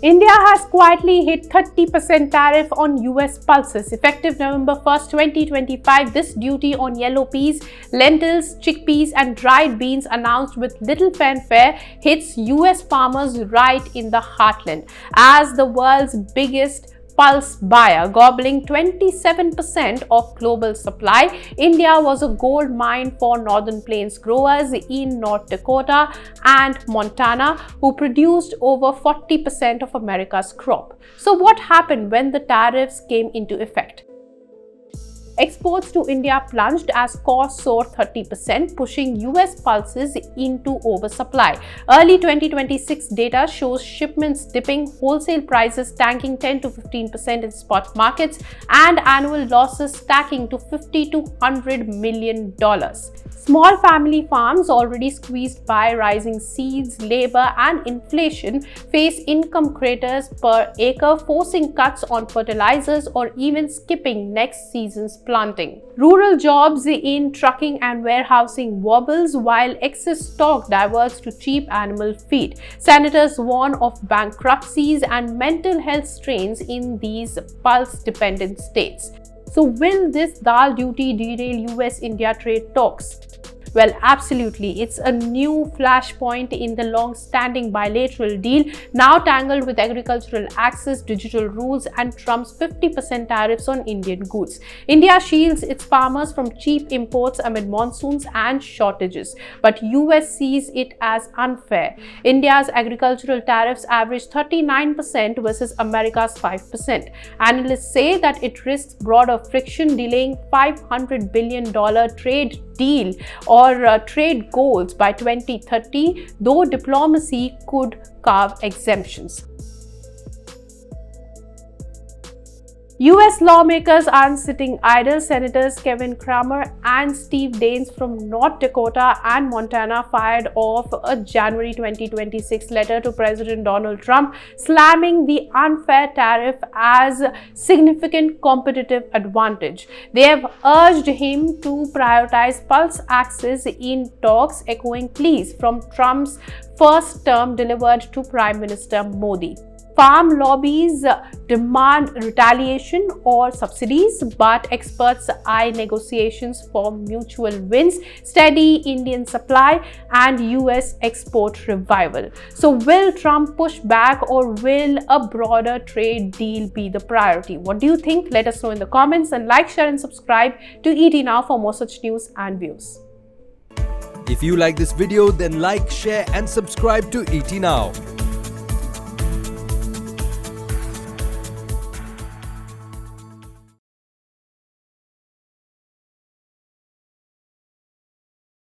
India has quietly hit 30% tariff on US pulses. Effective November 1st, 2025, this duty on yellow peas, lentils, chickpeas and dried beans, announced with little fanfare, hits US farmers right in the heartland. As the world's biggest pulse buyer, gobbling 27% of global supply, India was a gold mine for Northern Plains growers in North Dakota and Montana, who produced over 40% of America's crop. So what happened when the tariffs came into effect? Exports to India plunged as costs soared 30%, pushing US pulses into oversupply. Early 2026 data shows shipments dipping, wholesale prices tanking 10 to 15% in spot markets, and annual losses stacking to $50 to $100 million. Small family farms, already squeezed by rising seeds, labor and inflation, face income craters per acre, forcing cuts on fertilizers or even skipping next season's planting. Rural jobs in trucking and warehousing wobbles while excess stock diverts to cheap animal feed. Senators warn of bankruptcies and mental health strains in these pulse-dependent states. So will this dal duty derail US-India trade talks? Well, absolutely. It's a new flashpoint in the long-standing bilateral deal, now tangled with agricultural access, digital rules, and Trump's 50% tariffs on Indian goods. India shields its farmers from cheap imports amid monsoons and shortages, but US sees it as unfair. India's agricultural tariffs average 39% versus America's 5%. Analysts say that it risks broader friction, delaying $500 billion trade deal or trade goals by 2030, though diplomacy could carve exemptions. US lawmakers aren't sitting idle. Senators Kevin Cramer and Steve Daines from North Dakota and Montana fired off a January 2026 letter to President Donald Trump, slamming the unfair tariff as significant competitive advantage. They have urged him to prioritize pulse access in talks, echoing pleas from Trump's first term delivered to Prime Minister Modi. Farm lobbies demand retaliation or subsidies, but experts eye negotiations for mutual wins, steady Indian supply, and US export revival. So will Trump push back, or will a broader trade deal be the priority? What do you think? Let us know in the comments, and like, share and subscribe to ET Now for more such news and views. If you like this video, then like, share and subscribe to ET Now.